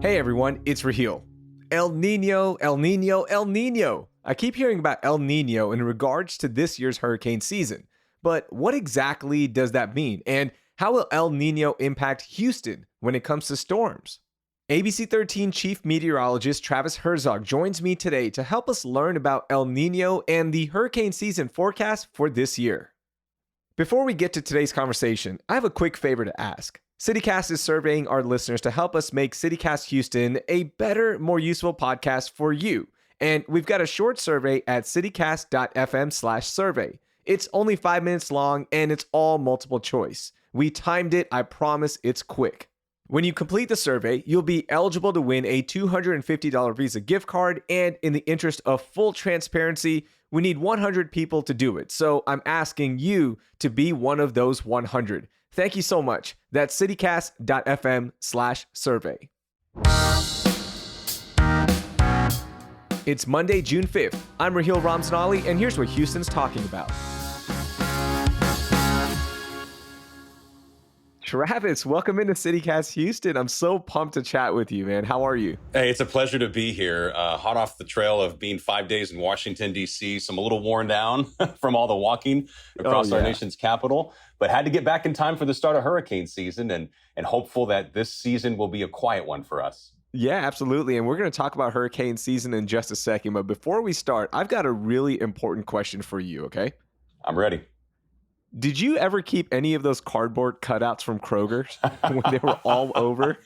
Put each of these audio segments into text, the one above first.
Hey everyone, it's Raheel. El Niño, El Niño, El Niño. I keep hearing about El Niño in regards to this year's hurricane season. But what exactly does that mean? And how will El Niño impact Houston when it comes to storms? ABC 13 Chief Meteorologist Travis Herzog joins me today to help us learn about El Niño and the hurricane season forecast for this year. Before we get to today's conversation, I have a quick favor to ask. CityCast is surveying our listeners to help us make CityCast Houston a better, more useful podcast for you. And we've got a short survey at citycast.fm/survey. It's only 5 minutes long and it's all multiple choice. We timed it. I promise it's quick. When you complete the survey, you'll be eligible to win a $250 Visa gift card. And in the interest of full transparency, we need 100 people to do it. So I'm asking you to be one of those 100. Thank you so much. That's citycast.fm/survey. It's Monday, June 5th. I'm Raheel Ramzanali, and here's what Houston's talking about. Travis, welcome into CityCast Houston. I'm so pumped to chat with you, man. How are you? Hey, it's a pleasure to be here. Hot off the trail of being 5 days in Washington, D.C., so I'm a little worn down from all the walking across our nation's capital, but had to get back in time for the start of hurricane season and hopeful that this season will be a quiet one for us. Yeah, absolutely. And we're going to talk about hurricane season in just a second. But before we start, I've got a really important question for you, okay? I'm ready. Did you ever keep any of those cardboard cutouts from Kroger's when they were all over?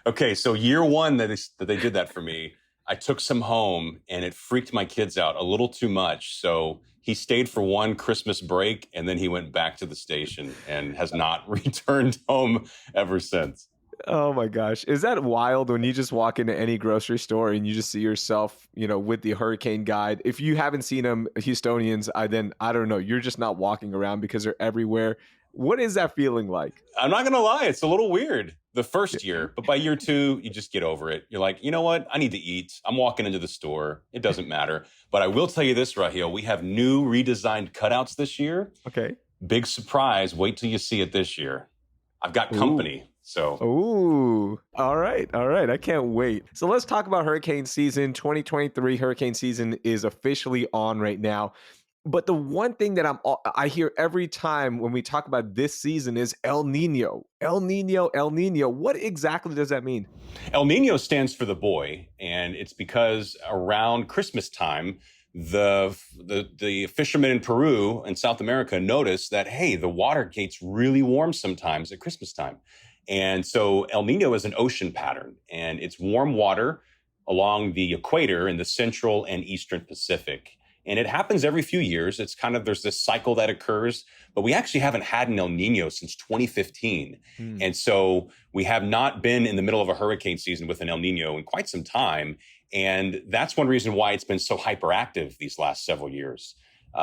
Okay, so year one that they did that for me, I took some home and it freaked my kids out a little too much. So he stayed for one Christmas break and then he went back to the station and has not returned home ever since. Oh my gosh. Is that wild when you just walk into any grocery store and you just see yourself, with the hurricane guide? If you haven't seen them, Houstonians, I don't know. You're just not walking around because they're everywhere. What is that feeling like? I'm not going to lie. It's a little weird the first year, but by year two, you just get over it. You're like, you know what? I need to eat. I'm walking into the store. It doesn't matter. But I will tell you this, Raheel, we have new redesigned cutouts this year. Okay. Big surprise. Wait till you see it this year. I've got company. Ooh, all right. I can't wait. So let's talk about hurricane season. 2023 hurricane season is officially on right now. But the one thing that I hear every time when we talk about this season is El Niño. El Niño, El Niño. What exactly does that mean? El Niño stands for the boy, and it's because around Christmas time, the fishermen in Peru and South America noticed that, hey, the water gets really warm sometimes at Christmas time. And so El Niño is an ocean pattern, and it's warm water along the equator in the central and eastern Pacific. And it happens every few years. It's there's this cycle that occurs, but we actually haven't had an El Niño since 2015. And so we have not been in the middle of a hurricane season with an El Niño in quite some time. And that's one reason why it's been so hyperactive these last several years.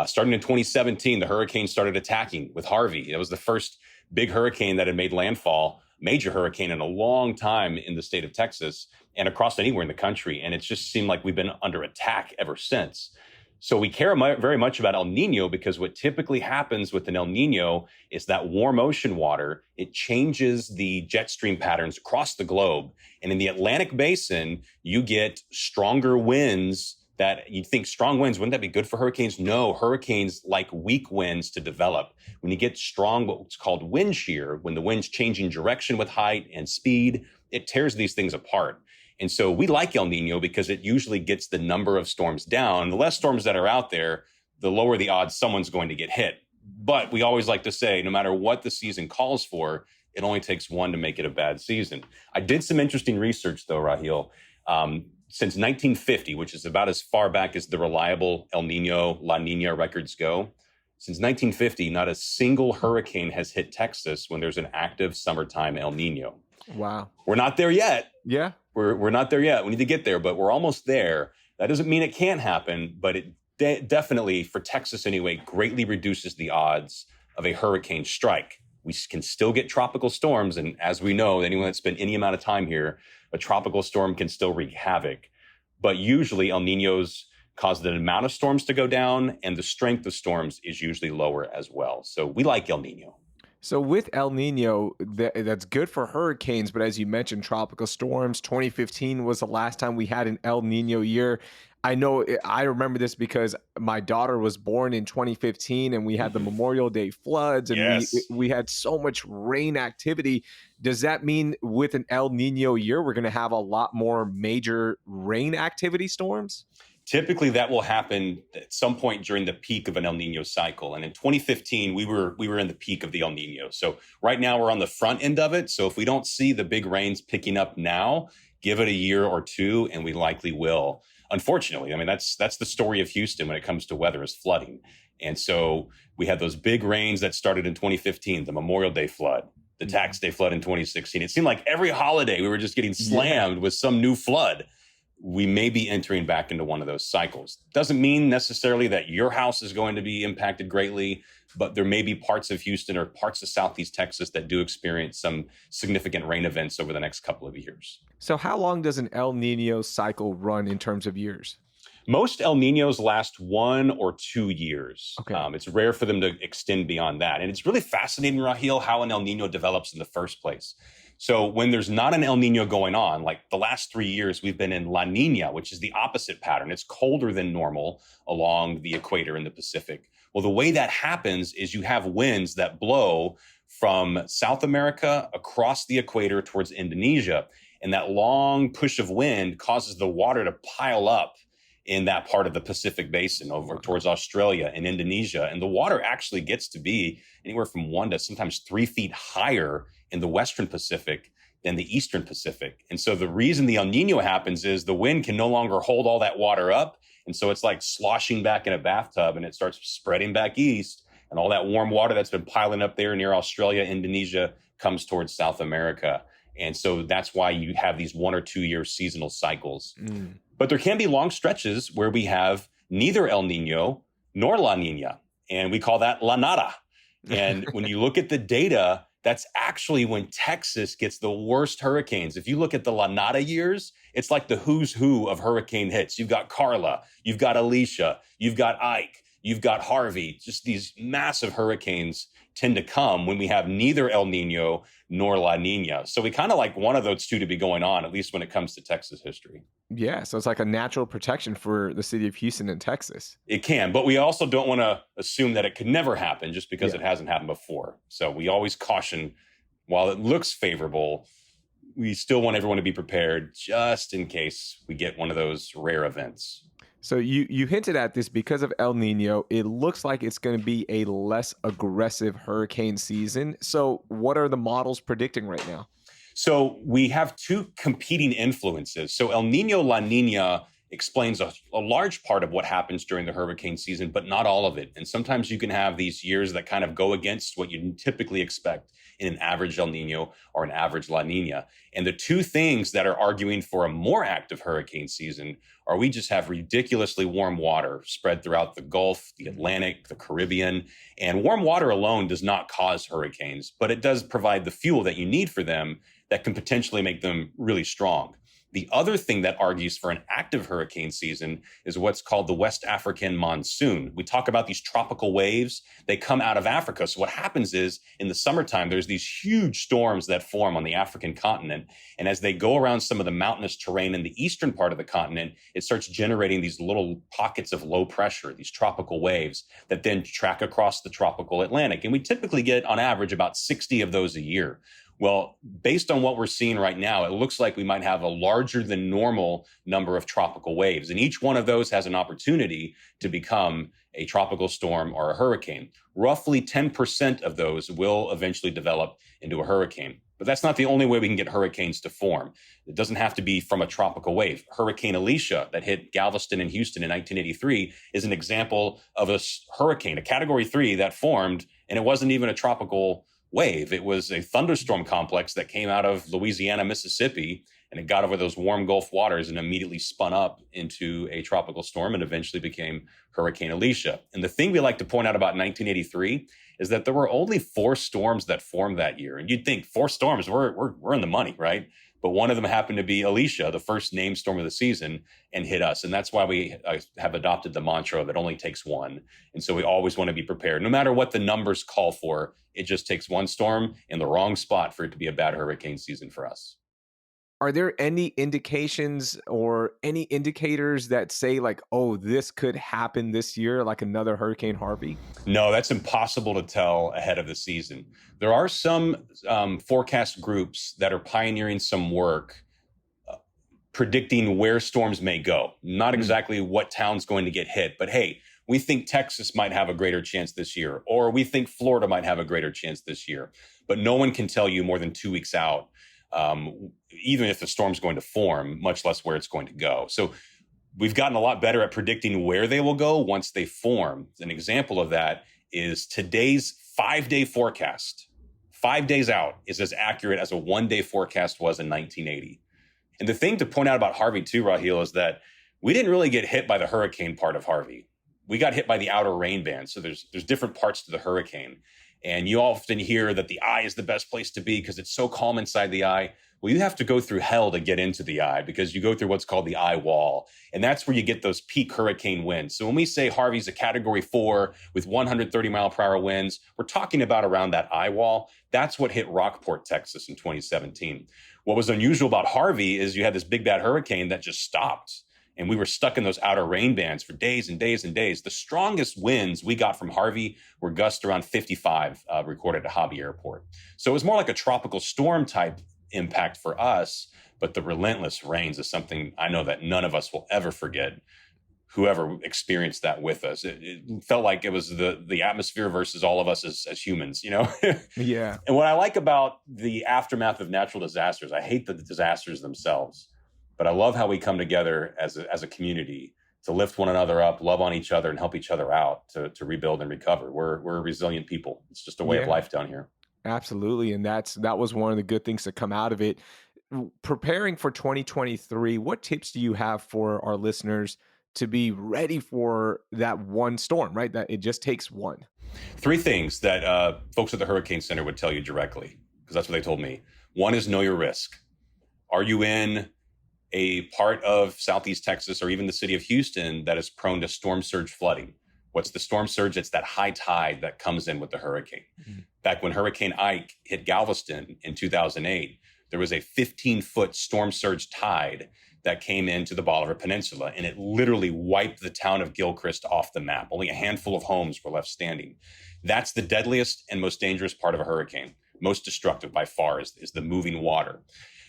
Starting in 2017, the hurricane started attacking with Harvey. It was the first big hurricane that had made landfall, major hurricane in a long time in the state of Texas and across anywhere in the country. And it's just seemed like we've been under attack ever since. So we care very much about El Niño because what typically happens with an El Niño is that warm ocean water, it changes the jet stream patterns across the globe. And in the Atlantic basin, you get stronger winds that you'd think strong winds, wouldn't that be good for hurricanes? No, hurricanes like weak winds to develop. When you get strong, what's called wind shear, when the wind's changing direction with height and speed, it tears these things apart. And so we like El Niño because it usually gets the number of storms down. The less storms that are out there, the lower the odds someone's going to get hit. But we always like to say, no matter what the season calls for, it only takes one to make it a bad season. I did some interesting research, though, Raheel. Since 1950, which is about as far back as the reliable El Niño, La Niña records go, since 1950, not a single hurricane has hit Texas when there's an active summertime El Niño. Wow. We're not there yet. Yeah. We're not there yet. We need to get there, but we're almost there. That doesn't mean it can't happen, but it definitely, for Texas anyway, greatly reduces the odds of a hurricane strike. We can still get tropical storms, and as we know, anyone that's spent any amount of time here, a tropical storm can still wreak havoc. But usually El Niños cause the amount of storms to go down, and the strength of storms is usually lower as well. So we like El Niño. So with El Nino, that's good for hurricanes, but as you mentioned, tropical storms. 2015 was the last time we had an El Nino year. I remember this because my daughter was born in 2015, and we had the Mhm. Memorial Day floods, and Yes. we had so much rain activity. Does that mean with an El Nino year, we're going to have a lot more major rain activity storms? Typically, that will happen at some point during the peak of an El Nino cycle. And in 2015, we were in the peak of the El Nino. So right now we're on the front end of it. So if we don't see the big rains picking up now, give it a year or two, and we likely will. Unfortunately, I mean that's the story of Houston when it comes to weather is flooding. And so we had those big rains that started in 2015, the Memorial Day flood, the Tax Day flood in 2016. It seemed like every holiday we were just getting Yeah. slammed with some new flood. We may be entering back into one of those cycles. Doesn't mean necessarily that your house is going to be impacted greatly, but there may be parts of Houston or parts of Southeast Texas that do experience some significant rain events over the next couple of years. So how long does an El Nino cycle run in terms of years? Most El Ninos last 1 or 2 years. Okay. It's rare for them to extend beyond that. And it's really fascinating, Raheel, how an El Nino develops in the first place. So when there's not an El Nino going on, like the last 3 years, we've been in La Nina, which is the opposite pattern. It's colder than normal along the equator in the Pacific. Well, the way that happens is you have winds that blow from South America across the equator towards Indonesia. And that long push of wind causes the water to pile up in that part of the Pacific basin over towards Australia and Indonesia. And the water actually gets to be anywhere from 1 to sometimes 3 feet higher in the Western Pacific than the Eastern Pacific. And so the reason the El Nino happens is the wind can no longer hold all that water up. And so it's like sloshing back in a bathtub, and it starts spreading back east. And all that warm water that's been piling up there near Australia, Indonesia comes towards South America. And so that's why you have these 1 or 2 year seasonal cycles. Mm. But there can be long stretches where we have neither El Nino nor La Nina, and we call that La Nada. And when you look at the data, that's actually when Texas gets the worst hurricanes. If you look at the La Nada years, it's like the who's who of hurricane hits. You've got Carla, you've got Alicia, you've got Ike, you've got Harvey. Just these massive hurricanes tend to come when we have neither El Nino nor La Nina. So we kind of like one of those two to be going on, at least when it comes to Texas history. Yeah, so it's like a natural protection for the city of Houston and Texas. It can, but we also don't want to assume that it could never happen just because Yeah. it hasn't happened before. So we always caution, while it looks favorable, we still want everyone to be prepared just in case we get one of those rare events. So you hinted at this because of El Nino. It looks like it's going to be a less aggressive hurricane season. So what are the models predicting right now? So we have two competing influences. So El Nino La Nina explains a large part of what happens during the hurricane season, but not all of it. And sometimes you can have these years that kind of go against what you typically expect in an average El Nino or an average La Nina. And the two things that are arguing for a more active hurricane season are we just have ridiculously warm water spread throughout the Gulf, the Atlantic, the Caribbean. And warm water alone does not cause hurricanes, but it does provide the fuel that you need for them that can potentially make them really strong. The other thing that argues for an active hurricane season is what's called the West African monsoon. We talk about these tropical waves. They come out of Africa. So what happens is in the summertime, there's these huge storms that form on the African continent. And as they go around some of the mountainous terrain in the eastern part of the continent, it starts generating these little pockets of low pressure, these tropical waves that then track across the tropical Atlantic. And we typically get on average about 60 of those a year. Well, based on what we're seeing right now, it looks like we might have a larger than normal number of tropical waves. And each one of those has an opportunity to become a tropical storm or a hurricane. Roughly 10% of those will eventually develop into a hurricane. But that's not the only way we can get hurricanes to form. It doesn't have to be from a tropical wave. Hurricane Alicia that hit Galveston and Houston in 1983 is an example of a hurricane, a category 3 that formed, and it wasn't even a tropical wave. It was a thunderstorm complex that came out of Louisiana, Mississippi, and it got over those warm Gulf waters and immediately spun up into a tropical storm and eventually became Hurricane Alicia. And the thing we like to point out about 1983 is that there were only 4 storms that formed that year. And you'd think 4 storms, we're in the money, right? but one of them happened to be Alicia, the first named storm of the season, and hit us. And that's why we have adopted the mantra of it only takes one. And so we always want to be prepared. No matter what the numbers call for, it just takes one storm in the wrong spot for it to be a bad hurricane season for us. Are there any indications or any indicators that say like, oh, this could happen this year, like another Hurricane Harvey? No, that's impossible to tell ahead of the season. There are some forecast groups that are pioneering some work predicting where storms may go. Not exactly what town's going to get hit, but hey, we think Texas might have a greater chance this year, or we think Florida might have a greater chance this year. But no one can tell you more than 2 weeks out, even if the storm's going to form, much less where it's going to go. So we've gotten a lot better at predicting where they will go once they form. An example of that is today's 5-day forecast. 5 days out is as accurate as a 1-day forecast was in 1980. And the thing to point out about Harvey too, Raheel, is that we didn't really get hit by the hurricane part of Harvey. We got hit by the outer rain band. So there's different parts to the hurricane. And you often hear that the eye is the best place to be because it's so calm inside the eye. Well, you have to go through hell to get into the eye because you go through what's called the eye wall. And that's where you get those peak hurricane winds. So when we say Harvey's a category 4 with 130 mile per hour winds, we're talking about around that eye wall. That's what hit Rockport, Texas in 2017. What was unusual about Harvey is you had this big bad hurricane that just stopped. And we were stuck in those outer rain bands for days and days and days. The strongest winds we got from Harvey were gusts around 55 recorded at Hobby Airport. So it was more like a tropical storm type impact for us, but the relentless rains is something I know that none of us will ever forget, whoever experienced that with us. It felt like it was the atmosphere versus all of us as humans, you know? Yeah. And what I like about the aftermath of natural disasters, I hate the disasters themselves, but I love how we come together as a community to lift one another up, love on each other, and help each other out to rebuild and recover. We're a resilient people. It's just a way of life down here. Absolutely. And that was one of the good things to come out of it. Preparing for 2023, what tips do you have for our listeners to be ready for that one storm, right? That it just takes one. 3 things that folks at the Hurricane Center would tell you directly, because that's what they told me. One is know your risk. Are you in a part of Southeast Texas or even the city of Houston that is prone to storm surge flooding? What's the storm surge? It's that high tide that comes in with the hurricane. Mm-hmm. Back when Hurricane Ike hit Galveston in 2008, there was a 15-foot storm surge tide that came into the Bolivar Peninsula, and it literally wiped the town of Gilchrist off the map. Only a handful of homes were left standing. That's the deadliest and most dangerous part of a hurricane. Most destructive by far is the moving water.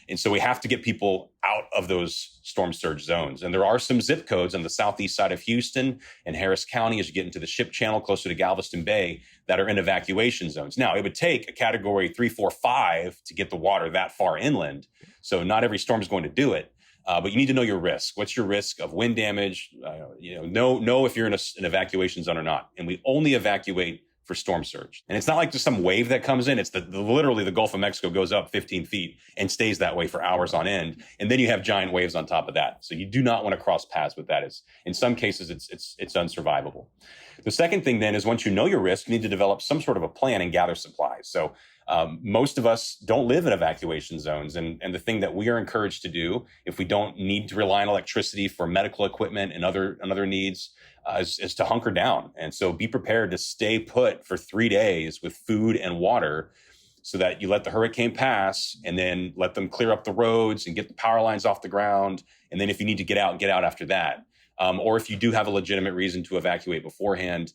And so we have to get people out of those storm surge zones. And there are some zip codes on the southeast side of Houston and Harris County as you get into the ship channel closer to Galveston Bay that are in evacuation zones. Now, it would take a category 3, 4, 5 to get the water that far inland. So not every storm is going to do it. But you need to know your risk. What's your risk of wind damage? Know if you're in an evacuation zone or not. And we only evacuate for storm surge. And it's not like just some wave that comes in. It's literally the Gulf of Mexico goes up 15 feet and stays that way for hours on end. And then you have giant waves on top of that. So you do not want to cross paths with that. In some cases, it's unsurvivable. The second thing then is once you know your risk, you need to develop some sort of a plan and gather supplies. So most of us don't live in evacuation zones. And the thing that we are encouraged to do, if we don't need to rely on electricity for medical equipment and other needs, is to hunker down. And so be prepared to stay put for 3 days with food and water so that you let the hurricane pass and then let them clear up the roads and get the power lines off the ground. And then if you need to get out after that. Or if you do have a legitimate reason to evacuate beforehand,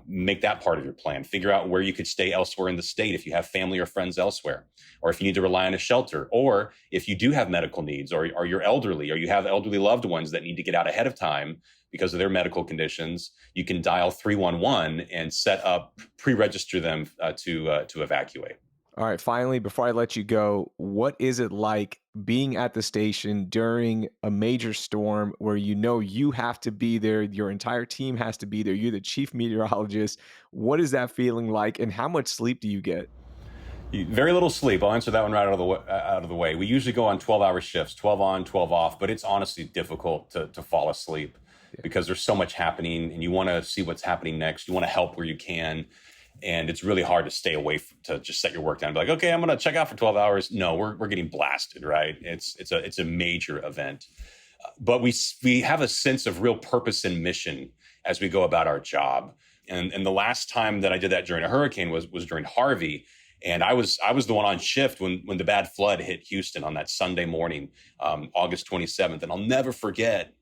make that part of your plan. Figure out where you could stay elsewhere in the state if you have family or friends elsewhere, or if you need to rely on a shelter, or if you do have medical needs, or you're elderly, or you have elderly loved ones that need to get out ahead of time because of their medical conditions, you can dial 311 and set up, pre-register them to evacuate. All right, finally, before I let you go, what is it like being at the station during a major storm where you know you have to be there, your entire team has to be there, you're the chief meteorologist? What is that feeling like, and how much sleep do you get? Very little sleep. I'll answer that one right out of the way. We usually go on 12-hour shifts, 12 on, 12 off, but it's honestly difficult to fall asleep because there's so much happening and you want to see what's happening next. You want to help where you can. And it's really hard to stay away to just set your work down and be like, okay, I'm going to check out for 12 hours. No, we're getting blasted, right? It's a major event. But we have a sense of real purpose and mission as we go about our job. And the last time that I did that during a hurricane was during Harvey. And I was the one on shift when the bad flood hit Houston on that Sunday morning, August 27th. And I'll never forget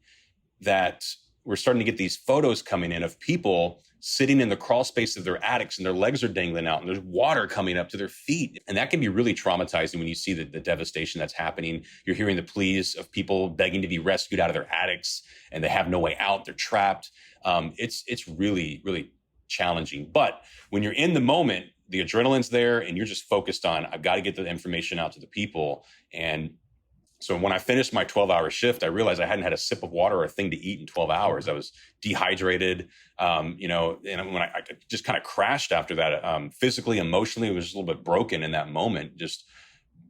that we're starting to get these photos coming in of people sitting in the crawl space of their attics and their legs are dangling out and there's water coming up to their feet. And that can be really traumatizing when you see the devastation that's happening. You're hearing the pleas of people begging to be rescued out of their attics and they have no way out. They're trapped. It's really, really challenging. But when you're in the moment, the adrenaline's there and you're just focused on, I've got to get the information out to the people. And so when I finished my 12-hour shift, I realized I hadn't had a sip of water or a thing to eat in 12 hours. I was dehydrated, and when I just kind of crashed after that, physically, emotionally, it was just a little bit broken in that moment. Just,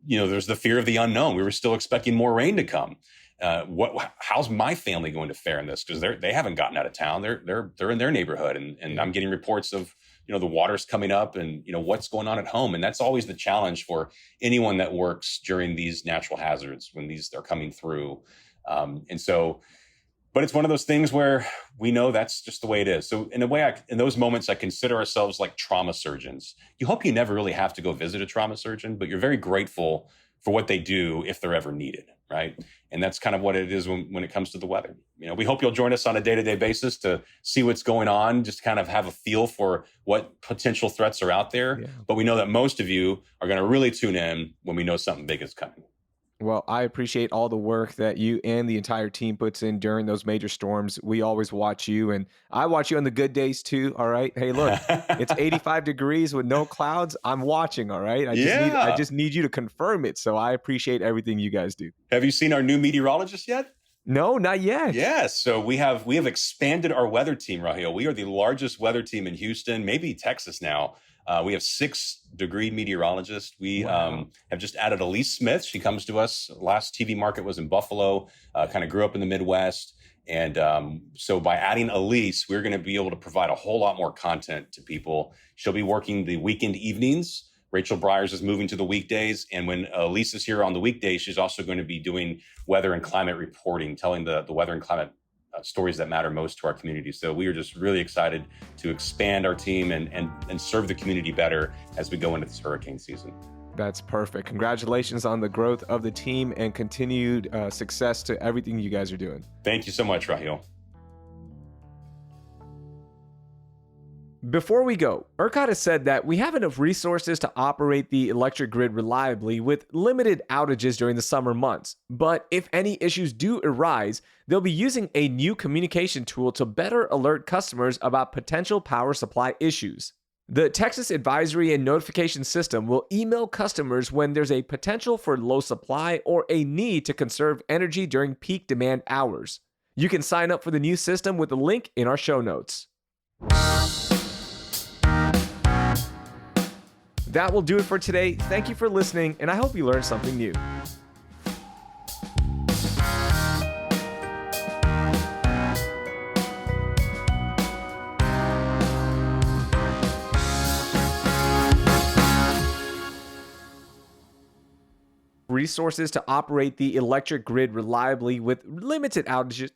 there's the fear of the unknown. We were still expecting more rain to come. How's my family going to fare in this? Because they haven't gotten out of town. They're in their neighborhood, and I'm getting reports of the water's coming up and what's going on at home. And that's always the challenge for anyone that works during these natural hazards when these are coming through. But it's one of those things where we know that's just the way it is. So in a way, in those moments, I consider ourselves like trauma surgeons. You hope you never really have to go visit a trauma surgeon, but you're very grateful for what they do if they're ever needed, right? And that's kind of what it is when it comes to the weather. We hope you'll join us on a day-to-day basis to see what's going on, just kind of have a feel for what potential threats are out there. Yeah. But we know that most of you are going to really tune in when we know something big is coming. Well, I appreciate all the work that you and the entire team puts in during those major storms. We always watch you, and I watch you on the good days too. All right. Hey, look, it's 85 degrees with no clouds. I'm watching. All right. I just need you to confirm it. So I appreciate everything you guys do. Have you seen our new meteorologist yet? No, not yet. Yes. So we have expanded our weather team, Raheel. We are the largest weather team in Houston, maybe Texas now. We have 6-degree meteorologists. We have just added Elise Smith. She comes to us. Last TV market was in Buffalo, kind of grew up in the Midwest. And so by adding Elise, we're going to be able to provide a whole lot more content to people. She'll be working the weekend evenings. Rachel Bryars is moving to the weekdays. And when Elise is here on the weekdays, she's also going to be doing weather and climate reporting, telling the weather and climate stories that matter most to our community. So we are just really excited to expand our team and serve the community better as we go into this hurricane season. That's perfect. Congratulations on the growth of the team and continued success to everything you guys are doing. Thank you so much, Raheel. Before we go, ERCOT has said that we have enough resources to operate the electric grid reliably with limited outages during the summer months. But if any issues do arise, they'll be using a new communication tool to better alert customers about potential power supply issues. The Texas Advisory and Notification System will email customers when there's a potential for low supply or a need to conserve energy during peak demand hours. You can sign up for the new system with the link in our show notes. That will do it for today. Thank you for listening, and I hope you learned something new. Resources to operate the electric grid reliably with limited outages.